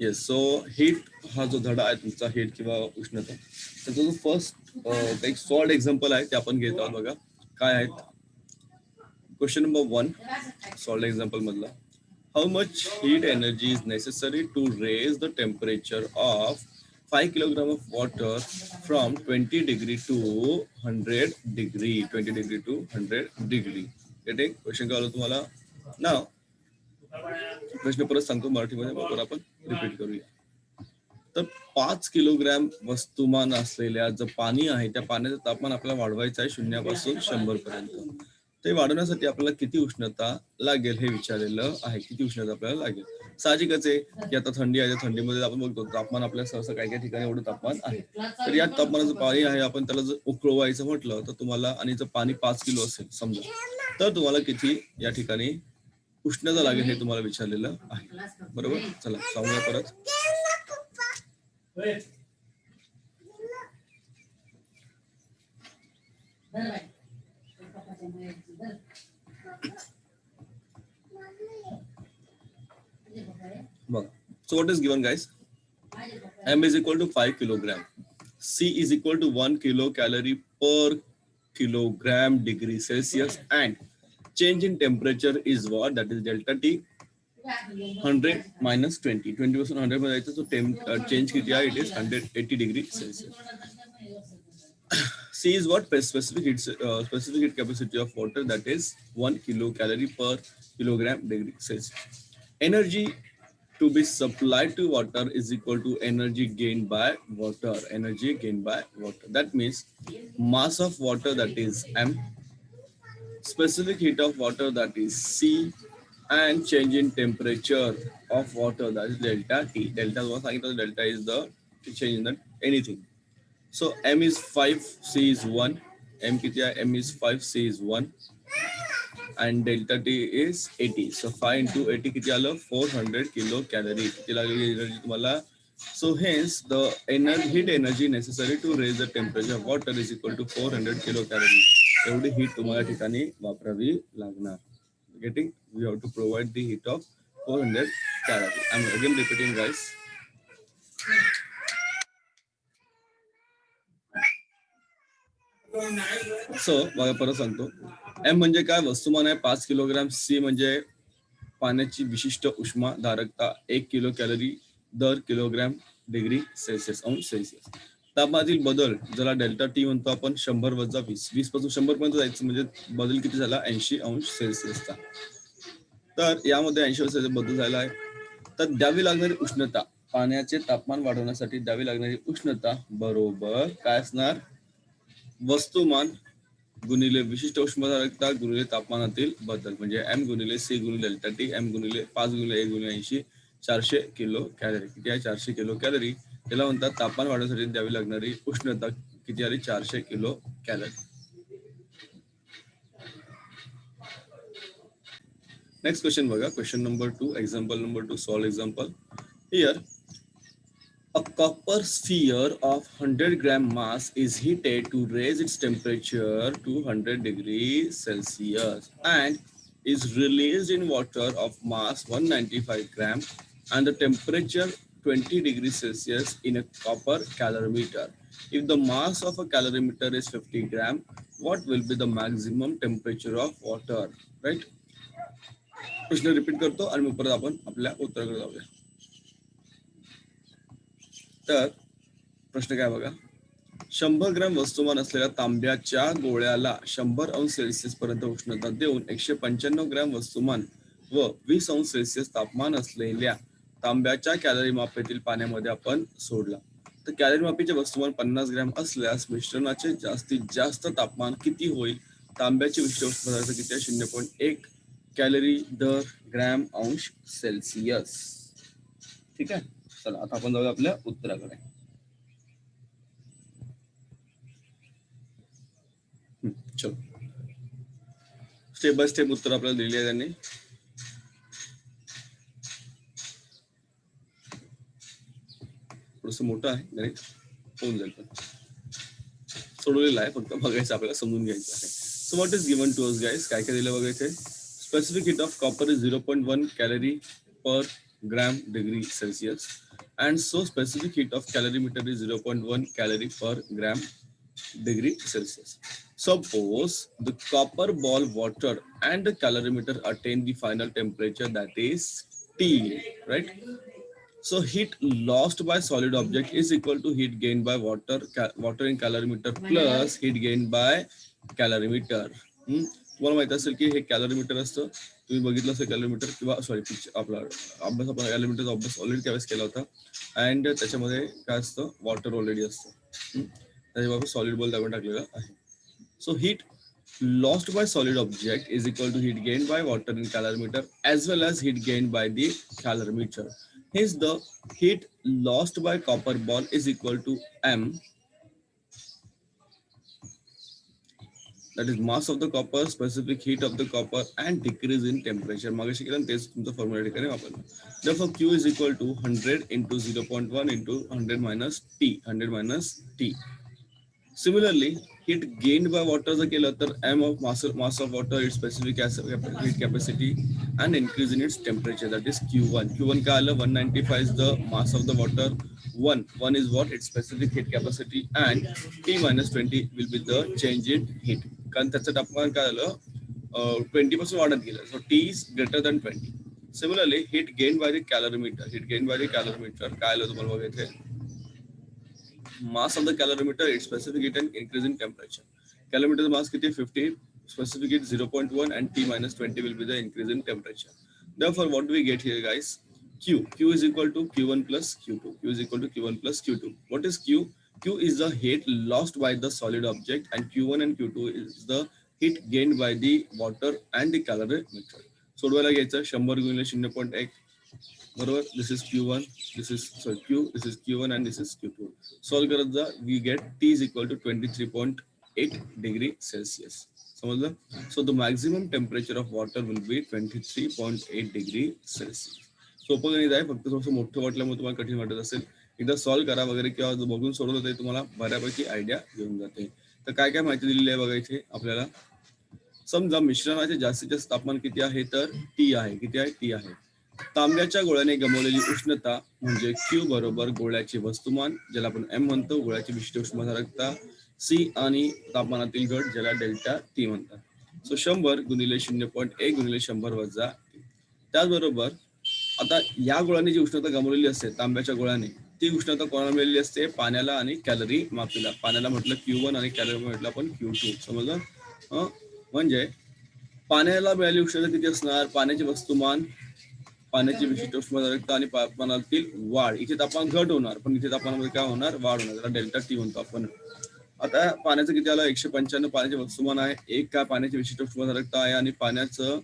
Yes. So heat हा जो धडा आहे तुमचा, हीट किंवा उष्णता, त्याचा जो फर्स्ट एक सॉल्ड एक्झाम्पल आहे ते आपण घेत आहोत. बघा काय आहेत. क्वेश्चन नंबर 1 सॉल्ड एक्झाम्पल मधला, how much heat energy is necessary to raise the temperature of 5 kilogram of water from 20 degree to 100 degree. 20 degree to 100 degree. Question कळलं तुम्हाला ना? प्रश्न परत सांगतो मराठीमध्ये, बरोबर आपण रिपीट करूया. तर 5 किलोग्रॅम वस्तुमान असलेल्या जो पाणी आहे त्या पाण्याचं तापमान आपल्याला वाढवायचं आहे 0 पासून 100 पर्यंत. ते वाढवण्यासाठी आपल्याला किती उष्णता लागेल हे विचारलेलं आहे. किती उष्णता आपल्याला लागेल. साहजिकच आहे की आता थंडी आहे, थंडीमध्ये आपण बघतो तापमान आपल्या सहसा काही काही ठिकाणी एवढं तापमान आहे. तर या तापमानाचं पाणी आहे, आपण त्याला जर उकळवायचं म्हटलं तर तुम्हाला, आणि जर पाणी 5 किलो असेल समजा, तर तुम्हाला किती या ठिकाणी उष्णता लागेल हे तुम्हाला विचारलेलं आहे. बरोबर. चला सांगूया परत. बघा. So what is given, guys? M is equal to 5 kilogram. C is equal to 1 kilocalorie per kilogram degree Celsius, and change in temperature is what? That is delta T. 100 minus 20. 20 पासून 100 मध्ये जायचं. So change किती आहे? It is 180 degree Celsius. C is what? Specific heat capacity of water, that is 1 kilocalorie per kilogram degree Celsius. Energy to be supplied to water is equal to energy gained by water. Energy gained by water. That means mass of water, that is M, specific heat of water, that is C, and change in temperature of water, that is delta T. Delta was delta is the change in the anything. So M is 5, C is 1. M M is 5, C is 1. And delta T is 80. So 5 into 80 किती आलं? 400 kilocalorie. किती लागली energy तुम्हाला? So hence the heat energy necessary to raise the temperature of water is equal to 400 kilocalorie. एवढी heat तुम्हाला ठिकाणी वापरावी लागणार. Getting? We have to provide the heat of 400 calorie. I'm again repeating, guys. So बघा परत सांगतो. M म्हणजे काय? वस्तुमान आहे 5 किलोग्राम. सी म्हणजे पाण्याची विशिष्ट उष्माधारकता 1 किलो कॅलरी दर किलोग्राम डिग्री सेल्सिअस, अंश सेल्सिअस. तापमानातील बदल ज्याला डेल्टा टी म्हणतो आपण, 100 वजा 20. 20 पासून 100 पर्यंत जायचं म्हणजे बदल किती झाला? 80 अंश सेल्सिअसचा. तर यामध्ये 80 अंश बदल झाला आहे. तर द्यावी लागणारी उष्णता, पाण्याचे तापमान वाढवण्यासाठी द्यावी लागणारी उष्णता बरोबर काय असणार? वस्तुमान गुणिले विशिष्ट उष्माधारकता गुणिले तापमानातील बदल, म्हणजे एम गुणिले सी गुणिले डेल्टा टी. एम गुणिले 5 गुणिले 1 गुणिले 80, 400 किलो कॅलरी. किती आहे? 400 किलो कॅलरी. त्याला म्हणतात तापमान वाढवण्यासाठी द्यावी लागणारी उष्णता किती आली? 400 किलो कॅलरी. नेक्स्ट क्वेश्चन बघा. Question number 2, example number 2, solve example. Here a copper sphere of 100 gram mass is heated to raise its temperature to 100 degrees Celsius and is released in water of mass 195 gram and the temperature 20 degrees Celsius in a copper calorimeter. If the mass of a calorimeter is 50 gram, what will be the maximum temperature of water? Right? प्रश्न repeat करतो आणि मग परत आपण आपल्या उत्तराकडे जाऊया. तर प्रश्न काय बघा. 100 ग्रॅम वस्तुमान असलेल्या तांब्याच्या गोळ्याला 100 अंश सेल्सिअस पर्यंत उष्णता देऊन 195 ग्रॅम वस्तुमान व 20 अंश सेल्सिअस तापमान असलेल्या तांब्याच्या कॅलरी मापेतील पाण्यामध्ये आपण सोडला. तर कॅलरी मापीचे वस्तुमान 50 ग्रॅम असल्यास मिश्रणाचे जास्तीत जास्त तापमान किती होईल? तांब्याचे विशिष्ट उष्माधारकता किती आहे? 0.1 कॅलरी दर ग्रॅम अंश सेल्सिअस. ठीक आहे. चला आता आपण जाऊया आपल्या उत्तराकडे. चलो स्टेप बाय स्टेप उत्तर आपल्याला दिले आहे त्यांनी. थोडस मोठं आहे, गणित होऊन जाईल, पण सोडवलेलं आहे, फक्त बघायचं आपल्याला, समजून घ्यायचं आहे. So what is given to us guys? काय काय दिलं बघायचंय. Specific heat of copper is 0.1 calorie per gram degree Celsius. and so specific heat of calorimeter is 0.1 calorie per gram degree Celsius. Suppose the copper ball water and the calorimeter attain the final temperature, that is T, right? So heat lost by solid object is equal to heat gained by water in calorimeter plus heat gained by calorimeter. तुम्हाला माहित असेल की हे कॅलरीमीटर असतं, तुम्ही बघितलं असेल कॅलरीमीटर किंवा सॉरी आपला अभ्यास आपण कॅलरीमीटरचा अभ्यास ऑलरेडी त्यावेळेस केला होता. अँड त्याच्यामध्ये काय असतं, वॉटर ऑलरेडी असतं, त्याच्याबाबत सॉलिड बॉल त्यावर टाकलेला आहे. So heat lost by solid object is equal to heat gained by water in calorimeter as well as heat gained by the calorimeter. Hence the heat lost by copper ball is equal to m, that is mass of the copper, specific heat of the copper and decrease in temperature. मागाशी केलं तेच तुमचं formula ठिकाणी वापरलं. Therefore Q is equal to 100 into 0.1 into 100 minus T. Similarly, heat gained by water जर केलं तर m of mass of water, its specific heat capacity and increase in its temperature, that is Q1. Q1 काय आलं, 195 is the mass of the water, 1 is what, its specific heat capacity, and T minus 20 will be the change in heat. कारण त्याचं तापमान काय झालं, 20 पासून वाढत गेलं. So T is greater than 20. Similarly, heat gained by the calorimeter काय आलं तुम्हाला बघा इथे, mass of the calorimeter, its specific heat and increase in temperature. Calorimeter mass किती 50, specific heat 0.1 and T minus 20 will be the increase in temperature. Therefore, what do we get here, guys? Q is equal to Q1 plus Q2. What is Q? Q is the heat lost by the solid object, and Q1 and Q2 is the heat gained by the water and the calorimeter. सोडवायला घ्यायचं 100 गुणिले 0.1 बरोबर. This is Q1, this is Q1 and this is Q2. Solve करत जा, we get T is equal to 23.8 degree Celsius. समजलं. So the maximum temperature of water will be 23.8 degree Celsius. सोपं गणित आहे, फक्त थोडंसं मोठं वाटल्यामुळे तुम्हाला कठीण वाटत असेल. एकदा सॉल्व करा वगैरे किंवा बघून सोडवलं तरी तुम्हाला बऱ्यापैकी आयडिया येऊन जाते. तर काय काय माहिती दिलेली आहे बघा इथे आपल्याला. समजा मिश्रणाचे जास्तीत जास्त तापमान किती आहे, तर T आहे. किती आहे, T आहे. तांब्याच्या गोळ्याने गमावलेली उष्णता म्हणजे Q बरोबर गोळ्याचे वस्तुमान, ज्याला आपण M म्हणतो, गोळ्याची विशिष्ट उष्णतारकता C आणि तापमानातील घट, ज्याला डेल्टा T म्हणतात. सो 100 गुणिले 0.1 गुणिले 100 वजा T. त्याचबरोबर आता या गोळ्याने जी उष्णता गमावलेली असते तांब्याच्या गोळ्याने, ती उष्णता कोणाला मिळालेली असते, पाण्याला आणि कॅलरी मापीला. पाण्याला म्हटलं Q1 आणि कॅलरी म्हटलं आपण Q2. समजलं. म्हणजे पाण्याला मिळालेली उष्णता किती असणार, पाण्याचे वस्तुमान, पाण्याची विशिष्ट उष्णतारकता आणि तापमानातील वाढ. इथे तापमान घट होणार, पण इथे तापमानामध्ये काय होणार, वाढ होणार, त्याला डेल्टा T म्हणतो आपण. आता पाण्याचं किती आलं, 195 पाण्याचे वस्तुमान आहे, 1 काय पाण्याची विशिष्ट उष्णतारकता आहे, आणि पाण्याचं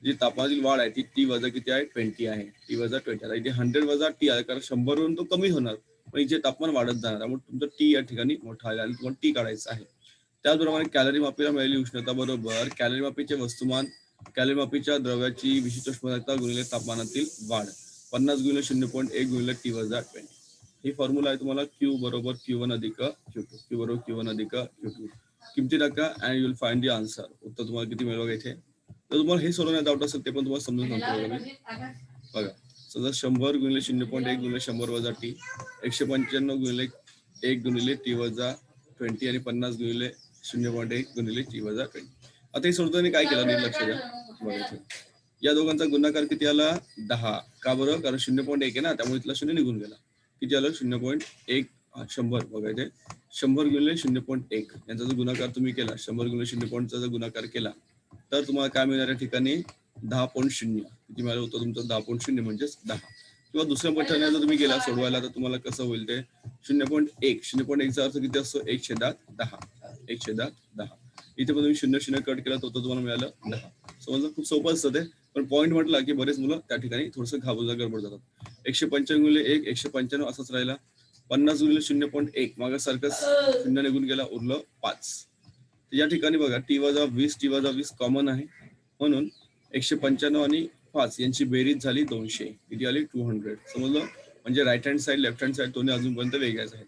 जी तापमानातील वाढ आहे ती T वजा किती आहे, 20 आहे. T वजा 20. आता इथे 100 वजा T आहे, कारण 100 वरून तो कमी होणार, पण इथे तापमान वाढत जाणार, त्यामुळे तुमचं T या ठिकाणी मोठा आहे आणि तुम्हाला T काढायचं आहे. त्याचप्रमाणे कॅलरी मापीला मिळालेली उष्णता बरोबर कॅलरी मापीचे वस्तुमान, कॅलरी मापीच्या द्रव्याची विशिष्ट उष्णतारकता गुणिले तापमानातील वाढ, 50 गुणिले 0.1 गुणिले T वजा 20. ही फॉर्म्युला आहे तुम्हाला. Q बरोबर Q1 अधिक Q2. Q बरोबर Q1 अधिक Q2. किमती टाका and you will find the answer. उत्तर तुम्हाला किती मिळवा इथे. तर तुम्हाला हे सोडवण्यात डाऊट असेल ते पण तुम्हाला समजून सांगतो बघा. समजा 100 गुणिले 0.1 गुणिले 100 वजा T, 195 गुणिले 1 गुणिले T वजा 20 आणि 50 गुणिले 0.1 गुणिले T वजा 20. आता हे सोडताना काय केलं नीट लक्ष द्या बघा. या दोघांचा गुणाकार किती आला, 10. का बरं, कारण 0.1 आहे ना, त्यामुळे इथला 0 निघून गेला. किती आलं, 0.1. 100 बघा इथे 100 गुणिले 0.1 यांचा जर गुणाकार तुम्ही केला, 100 गुणिले 0.चा जर गुणाकार केला तर तुम्हाला काय मिळणार या ठिकाणी, 10.0. किती मिळालं होतं तुमचं, 10.0 म्हणजेच 10. किंवा दुसऱ्या पद्धतीने जर तुम्ही गेला सोडवायला तर तुम्हाला कसं होईल ते 0.1. 0.1चा अर्थ किती असतो, 1/10. 1/10. इथे पण तुम्ही 0 कट केला तर तुम्हाला मिळालं 10. समजलं, खूप सोपं असतं ते, पण पॉईंट म्हटलं की बरेच मुलं त्या ठिकाणी थोडंसं घाबरून गडबड जातात. 195 गुणिले 1 195 असंच राहिला. 50 गुणिले 0.1 मागासारखंच 0 निघून गेला, उरलं 5. या ठिकाणी बघा T वजा 20 कॉमन आहे, म्हणून 195 आणि 5 यांची बेरीज झाली 200. किती आली, 200. समजलं, म्हणजे right hand side left hand side दोन्ही अजूनपर्यंत वेगळ्याच आहेत.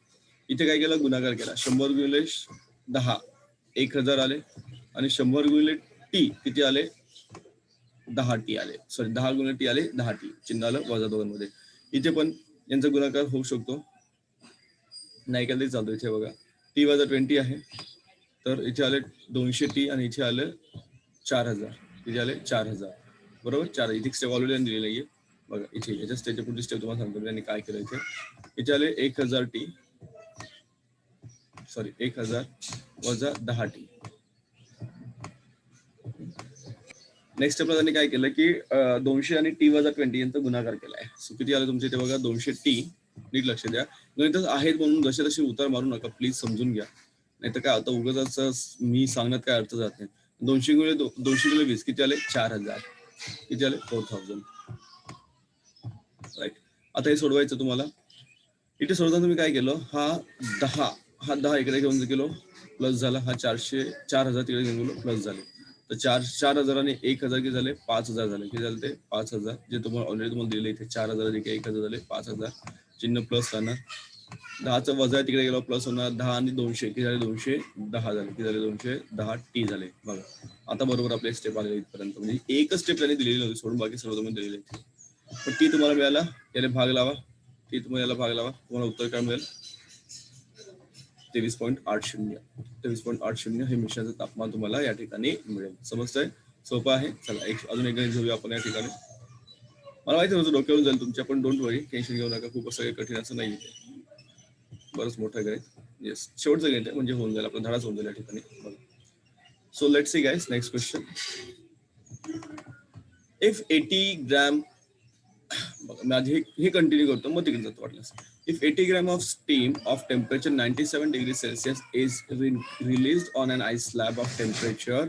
इथे काय केलं, गुणाकार केला. 100 गुणिले 10 1000 आले, आणि 100 गुणिले T किती आले, 10 T आले. सॉरी 10 गुणिले T आले 10 T. चिन्ह आलं वजा 2 मध्ये. इथे पण यांचा गुणाकार होऊ शकतो, नाही केला तरी चालतो. इथे बघा टी वजा 20 आहे, तर इथे आले 200T आणि इथे आलं 4000, इथे आले 4000 बरोबर. 4 इथे स्टेप ऑलरेडी दिलेली आहे बघा. इथे याच्या स्टेपच्या पुढची स्टेप तुम्हाला सांगतो त्यांनी काय केलं. इथे आले 1000T, सॉरी 1000 वजा 10T. नेक्स्ट स्टेपला त्यांनी काय केलं की 200 आणि T वजा 20 यांचा गुणाकार केलाय. सो किती आलं तुमच्या इथे बघा 200T. नीट लक्ष द्या, गणित आहेत म्हणून जसे तसे उतार मारू नका प्लीज, समजून घ्या. नाही तर काय आता उगाच मी सांगण्यात काय अर्थ जात नाही. 200 गुणिले 20 किती आले 4000, किती आले 4000 राईट. आता हे सोडवायचं तुम्हाला. इथे सोडताना तुम्ही काय केलं, हा 10 इकडे घेऊन गेलो प्लस झाला, हा 4000 तिकडे घेऊन गेलो प्लस झाले. तर 4000 आणि 1000 किती झाले 5000 झाले. किती झाले ते 5000, जे तुम्हाला ऑलरेडी तुम्हाला दिले इथे 4000 1000 झाले 5000. चिन्ह प्लस राहणार, 10चा वजा तिकडे गेलो प्लस होणार, 10 आणि 200 किती झाले 210 झाले. किती झाले 210T झाले बघा. आता बरोबर आपले स्टेप आले इथपर्यंत, म्हणजे एकच स्टेप त्यांनी दिलेली होती सोडून बाकी सर्व तुम्ही दिलेले. पण टी तुम्हाला मिळाला, याला भाग लावा, टी तुम्हाला याला भाग लावा, तुम्हाला उत्तर काय मिळेल 23.80. 23.80 हे मिश्रणाचं तापमान तुम्हाला या ठिकाणी मिळेल. समजतंय, सोपं आहे. चला अजून एक गणित घेऊया आपण या ठिकाणी. मला माहिती होतं डोक्यावरून जाईल तुमच्या, पण डोंट वरी, टेन्शन घेऊ नका, खूप असं कठीण असं नाही आहे, बरंच मोठं गणित. येस, शेवटचं गणित आहे म्हणजे होऊन जाईल, आपला धडाच होऊन जाईल या ठिकाणी. So let's see guys, next question. If 80 gram, माझे हे कंटिन्यू करतो मग तिकडे जातो वाटल्यास. If 80 grams of steam of temperature 97 degrees Celsius is released on an ice slab of temperature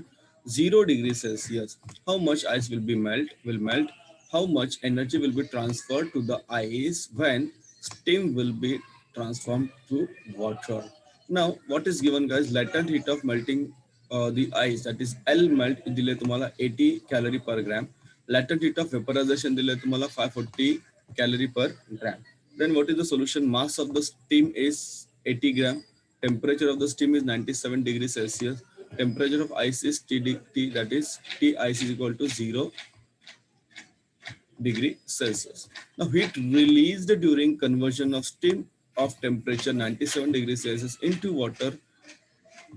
0 degrees Celsius, how much ice will melt? How much energy will be transferred to the ice when steam will be transformed to water? Now, what is given, guys? Latent heat of melting the ice, that is L melt, दिले तुम्हाला 80 calorie per gram. Latent heat of vaporization दिले तुम्हाला 540 calorie per gram. Then what is the solution? Mass of the steam is 80 gram. Temperature of the steam is 97 degrees Celsius. Temperature of ice is T, that is T ice is equal to 0 degree Celsius. Now heat released during conversion of steam of temperature 97 degrees Celsius into water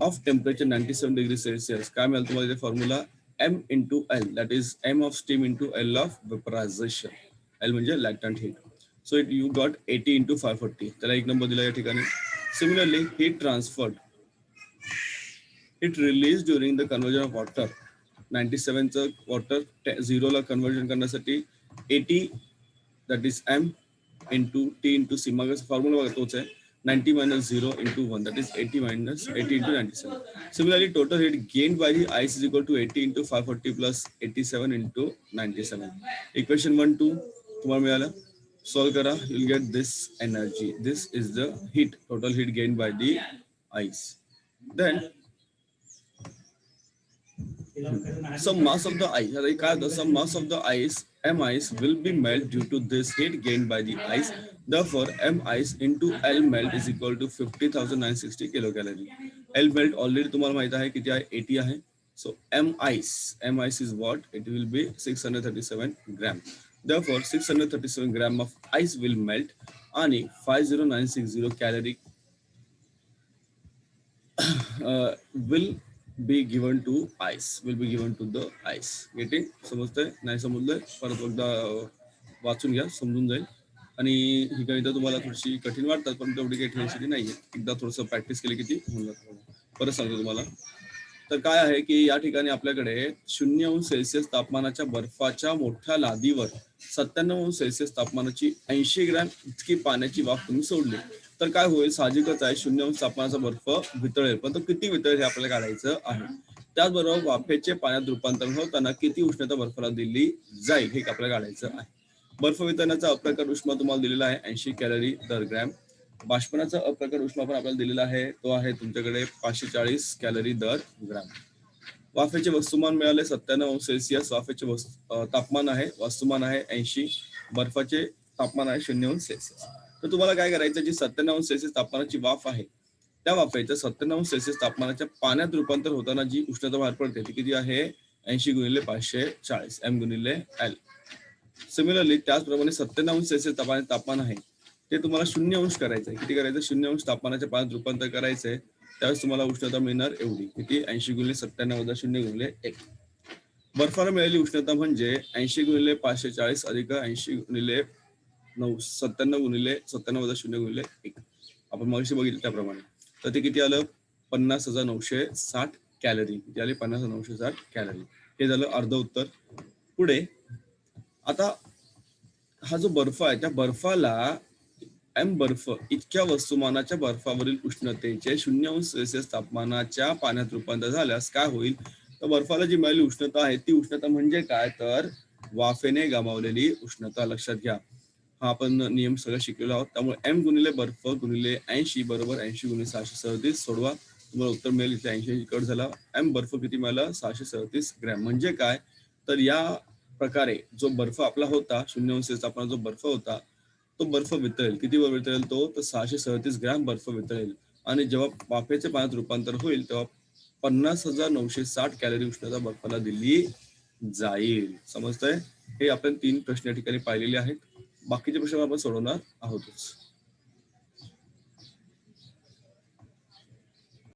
of temperature 97 degrees Celsius. काय मिळालं तुम्हाला इथे formula M into L, that is M of steam into L of vaporization. L म्हणजे latent heat. So you got 80 into 540. त्याला एक number दिला या ठिकाणी. Similarly, heat transferred, heat released during the conversion of water. 97 चं water 0 ला conversion करण्यासाठी 80, that is M into T into C. मग फॉर्म्युला बघा तोच आहे, 90 minus 0 into 1, that is 80 minus 80 into 97. Similarly, total heat gained by the ice is equal to 80 into 540 plus 87 into 97. Equation 1, 2 तुम्हाला मिळालं. Solve kara, you'll get this energy. This is the heat, total heat gained by the ice. Then some mass of the ice, some mass of the ice, M ice, will be melt due to this heat gained by the ice. Therefore, M ice into L melt is equal to 50,960 kilocalorie. L melt already तुम्हाला माहित आहे किती आहे 80 आहे. So M ice is what? It will be 637 gram. Therefore, 637 gram of ice will melt आणि 50960 calorie will be given to ice, will be given to the ice. Getting? समजतंय? नाही समजलंय परत एकदा वाचून घ्या, समजून जाईल. आणि ही गणितं तुम्हाला थोडीशी कठीण वाटतात, पण तेवढी काही टेन्शन नाहीये, एकदा थोडंसं प्रॅक्टिस केली किती होऊन जातं. परत सांगतो तुम्हाला. तर काय आहे की या ठिकाणी आपल्याकडे 0°C तापमानाच्या बर्फाच्या मोठ्या लादीवर 97°C तापमानाची 80 ग्रॅम इतकी पाण्याची वाफ तुम्ही सोडली, तर काय होईल, साहजिकच आहे 0° तापमानाचा बर्फ वितळेल, पण तो किती वितळेल हे आपल्याला काढायचं आहे. त्याचबरोबर वाफेचे पाण्यात रूपांतरण होताना किती उष्णता बर्फाला दिली जाईल हे आपल्याला काढायचं आहे. बर्फ वितरणाचा अप्रकार उष्मा तुम्हाला दिलेला आहे 80 कॅलरी दर ग्रॅम. बाष्पनाचा अप्रकार उष्मा पण आपल्याला दिलेला आहे, तो आहे तुमच्याकडे 540 कॅलरी दर ग्रॅम. वाफेचे वस्तुमान मिळाले 97°C. वाफेचे तापमान आहे, वस्तुमान आहे 80, बर्फाचे तापमान आहे 0°C. तर तुम्हाला काय करायचं, जी 97°C तापमानाची वाफ आहे त्या वाफेचं 97°C तापमानाच्या पाण्यात रूपांतर होताना जी उष्णता बाहेर पडते ती किती आहे 80 गुणिले 540 M गुणिले L. सिमिलरली त्याचप्रमाणे 97°C तापमान आहे ते तुम्हाला 0 अंश करायचं आहे. किती करायचं? 0 अंश तापमानाच्या पाण्यात रूपांतर करायचंय. त्यावेळेस तुम्हाला उष्णता मिळणार एवढी. किती? 80 गुणिले 97 वजा 0 गुणिले 1. बर्फाला मिळालेली उष्णता म्हणजे 80 गुणिले 540 अधिक 80 गुणिले 97 गुणिले 97 वजा 0 गुणिले 1. आपण मगाशी बघितलं त्याप्रमाणे. तर ते किती आलं? 50,960 कॅलरी. किती आले? 50,960 कॅलरी. हे झालं अर्ध उत्तर. पुढे आता हा जो बर्फ आहे त्या बर्फाला बर्फ इतक्या वस्तुमानाच्या बर्फावरील उष्णतेचे 0 अंश सेल्सिअस तापमानाच्या पाण्यात रूपांतर झाल्यास काय होईल? तर बर्फाला जी मिळालेली उष्णता आहे ती उष्णता म्हणजे काय? तर वाफेने गमावलेली उष्णता. लक्षात घ्या. हा आपण नियम सगळं शिकलेलो आहोत. त्यामुळे एम गुणिले बर्फ गुणिले 80 बरोबर 80 गुणिले 637. सोडवा, तुम्हाला उत्तर मिळेल. इथे 80 कट झाला. एम बर्फ किती मिळाला? 637 ग्रॅम. म्हणजे काय? तर या प्रकारे जो बर्फ आपला होता 0 अंश तापमानाचा जो बर्फ होता तो बर्फ वितळेल. किती वर वितळेल तो? तर 637 ग्रॅम बर्फ वितळेल. आणि जेव्हा वाफेचे पाण्यात रूपांतर होईल तेव्हा 50,960 कॅलरी उष्णता बर्फाला दिली जाईल. समजतंय? हे आपण 3 प्रश्न या ठिकाणी पाहिलेले आहेत. बाकीचे प्रश्न आपण सोडवणार आहोतच.